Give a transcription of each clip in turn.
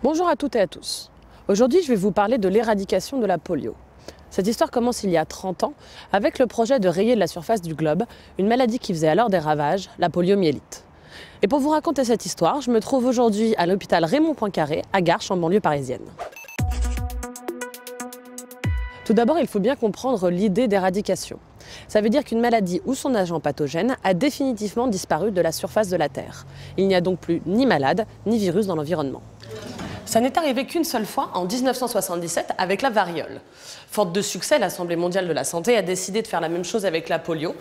Bonjour à toutes et à tous. Aujourd'hui, je vais vous parler de l'éradication de la polio. Cette histoire commence il y a 30 ans avec le projet de rayer de la surface du globe une maladie qui faisait alors des ravages, la poliomyélite. Et pour vous raconter cette histoire, je me trouve aujourd'hui à l'hôpital Raymond Poincaré à Garches en banlieue parisienne. Tout d'abord, il faut bien comprendre l'idée d'éradication. Ça veut dire qu'une maladie ou son agent pathogène a définitivement disparu de la surface de la Terre. Il n'y a donc plus ni malade ni virus dans l'environnement. Ça n'est arrivé qu'une seule fois, en 1977, avec la variole. Forte de succès, l'Assemblée mondiale de la santé a décidé de faire la même chose avec la polio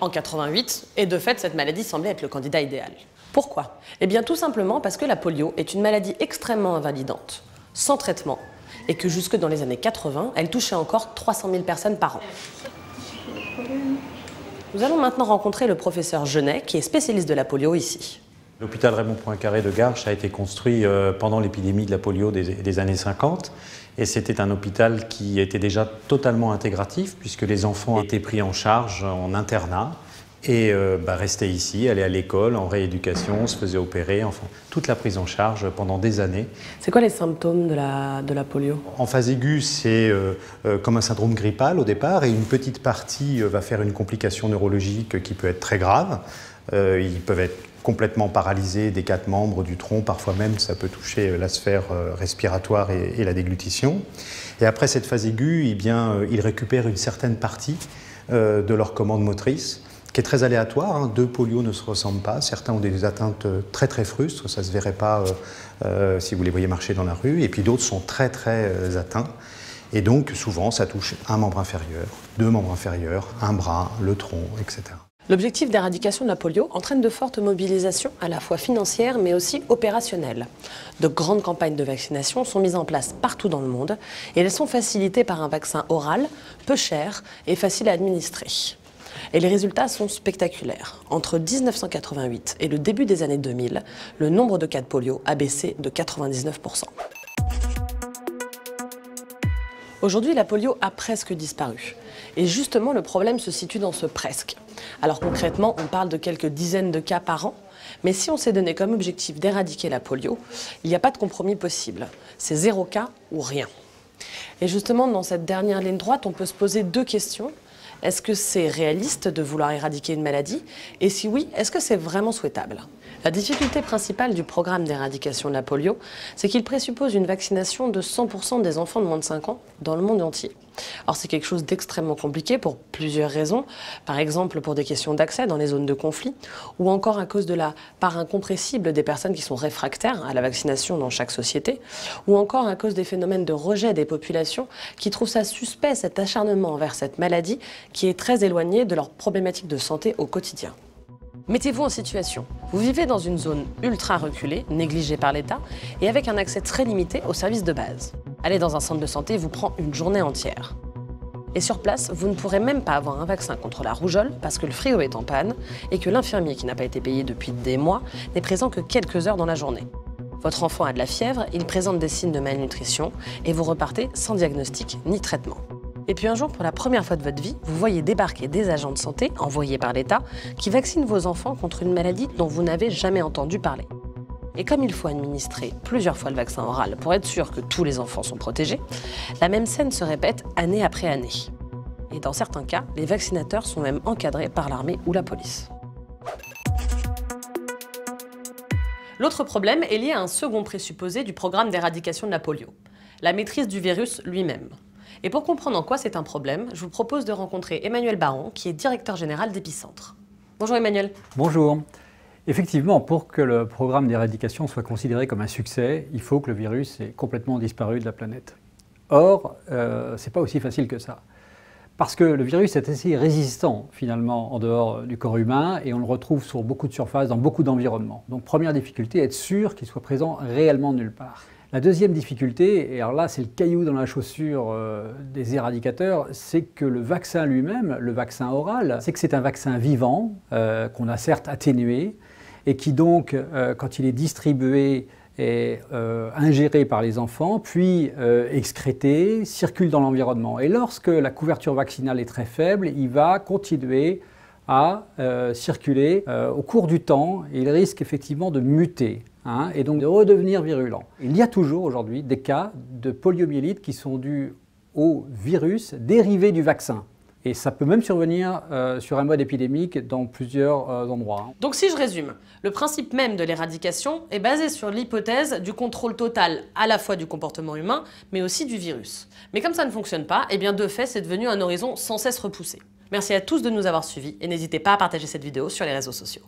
en 88, et de fait, cette maladie semblait être le candidat idéal. Pourquoi? Eh bien tout simplement parce que la polio est une maladie extrêmement invalidante, sans traitement, et que jusque dans les années 80, elle touchait encore 300 000 personnes par an. Nous allons maintenant rencontrer le professeur Genet, qui est spécialiste de la polio ici. L'hôpital Raymond Poincaré de Garches a été construit pendant l'épidémie de la polio des années 50 et c'était un hôpital qui était déjà totalement intégratif puisque les enfants étaient pris en charge en internat et restaient ici, allaient à l'école, en rééducation, se faisaient opérer, enfin toute la prise en charge pendant des années. C'est quoi les symptômes de la polio? En phase aiguë, c'est comme un syndrome grippal au départ et une petite partie va faire une complication neurologique qui peut être très grave. Ils peuvent être complètement paralysés des 4 membres du tronc, parfois même ça peut toucher la sphère respiratoire et la déglutition. Et après cette phase aiguë, ils récupèrent une certaine partie de leur commande motrice, qui est très aléatoire. 2 polios ne se ressemblent pas, certains ont des atteintes très très frustres, ça ne se verrait pas si vous les voyez marcher dans la rue, et puis d'autres sont très très atteints. Et donc souvent ça touche un membre inférieur, 2 membres inférieurs, un bras, le tronc, etc. L'objectif d'éradication de la polio entraîne de fortes mobilisations, à la fois financières mais aussi opérationnelles. De grandes campagnes de vaccination sont mises en place partout dans le monde et elles sont facilitées par un vaccin oral, peu cher et facile à administrer. Et les résultats sont spectaculaires. Entre 1988 et le début des années 2000, le nombre de cas de polio a baissé de 99%. Aujourd'hui, la polio a presque disparu. Et justement, le problème se situe dans ce presque. Alors concrètement, on parle de quelques dizaines de cas par an, mais si on s'est donné comme objectif d'éradiquer la polio, il n'y a pas de compromis possible. C'est 0 cas ou rien. Et justement, dans cette dernière ligne droite, on peut se poser 2 questions. Est-ce que c'est réaliste de vouloir éradiquer une maladie? Et si oui, est-ce que c'est vraiment souhaitable? La difficulté principale du programme d'éradication de la polio, c'est qu'il présuppose une vaccination de 100% des enfants de moins de 5 ans dans le monde entier. Alors c'est quelque chose d'extrêmement compliqué pour plusieurs raisons, par exemple pour des questions d'accès dans les zones de conflit, ou encore à cause de la part incompressible des personnes qui sont réfractaires à la vaccination dans chaque société, ou encore à cause des phénomènes de rejet des populations qui trouvent ça suspect, cet acharnement envers cette maladie qui est très éloignée de leurs problématiques de santé au quotidien. Mettez-vous en situation. Vous vivez dans une zone ultra reculée, négligée par l'État, et avec un accès très limité aux services de base. Aller dans un centre de santé vous prend une journée entière. Et sur place, vous ne pourrez même pas avoir un vaccin contre la rougeole parce que le frigo est en panne et que l'infirmier qui n'a pas été payé depuis des mois n'est présent que quelques heures dans la journée. Votre enfant a de la fièvre, il présente des signes de malnutrition et vous repartez sans diagnostic ni traitement. Et puis un jour, pour la première fois de votre vie, vous voyez débarquer des agents de santé, envoyés par l'État, qui vaccinent vos enfants contre une maladie dont vous n'avez jamais entendu parler. Et comme il faut administrer plusieurs fois le vaccin oral pour être sûr que tous les enfants sont protégés, la même scène se répète année après année. Et dans certains cas, les vaccinateurs sont même encadrés par l'armée ou la police. L'autre problème est lié à un second présupposé du programme d'éradication de la polio, la maîtrise du virus lui-même. Et pour comprendre en quoi c'est un problème, je vous propose de rencontrer Emmanuel Baron, qui est directeur général d'Epicentre. Bonjour Emmanuel. Bonjour. Effectivement, pour que le programme d'éradication soit considéré comme un succès, il faut que le virus ait complètement disparu de la planète. Or, ce n'est pas aussi facile que ça. Parce que le virus est assez résistant, finalement, en dehors du corps humain, et on le retrouve sur beaucoup de surfaces, dans beaucoup d'environnements. Donc, première difficulté, être sûr qu'il soit présent réellement nulle part. La deuxième difficulté, et alors là c'est le caillou dans la chaussure des éradicateurs, c'est que le vaccin lui-même, le vaccin oral, c'est que c'est un vaccin vivant, qu'on a certes atténué, et qui donc, quand il est distribué, est ingéré par les enfants, puis excrété, circule dans l'environnement. Et lorsque la couverture vaccinale est très faible, il va continuer à circuler au cours du temps, et il risque effectivement de muter. et donc de redevenir virulent. Il y a toujours aujourd'hui des cas de poliomyélite qui sont dus au virus dérivé du vaccin. Et ça peut même survenir sur un mode épidémique dans plusieurs endroits. Donc si je résume, le principe même de l'éradication est basé sur l'hypothèse du contrôle total à la fois du comportement humain, mais aussi du virus. Mais comme ça ne fonctionne pas, eh bien de fait c'est devenu un horizon sans cesse repoussé. Merci à tous de nous avoir suivis et n'hésitez pas à partager cette vidéo sur les réseaux sociaux.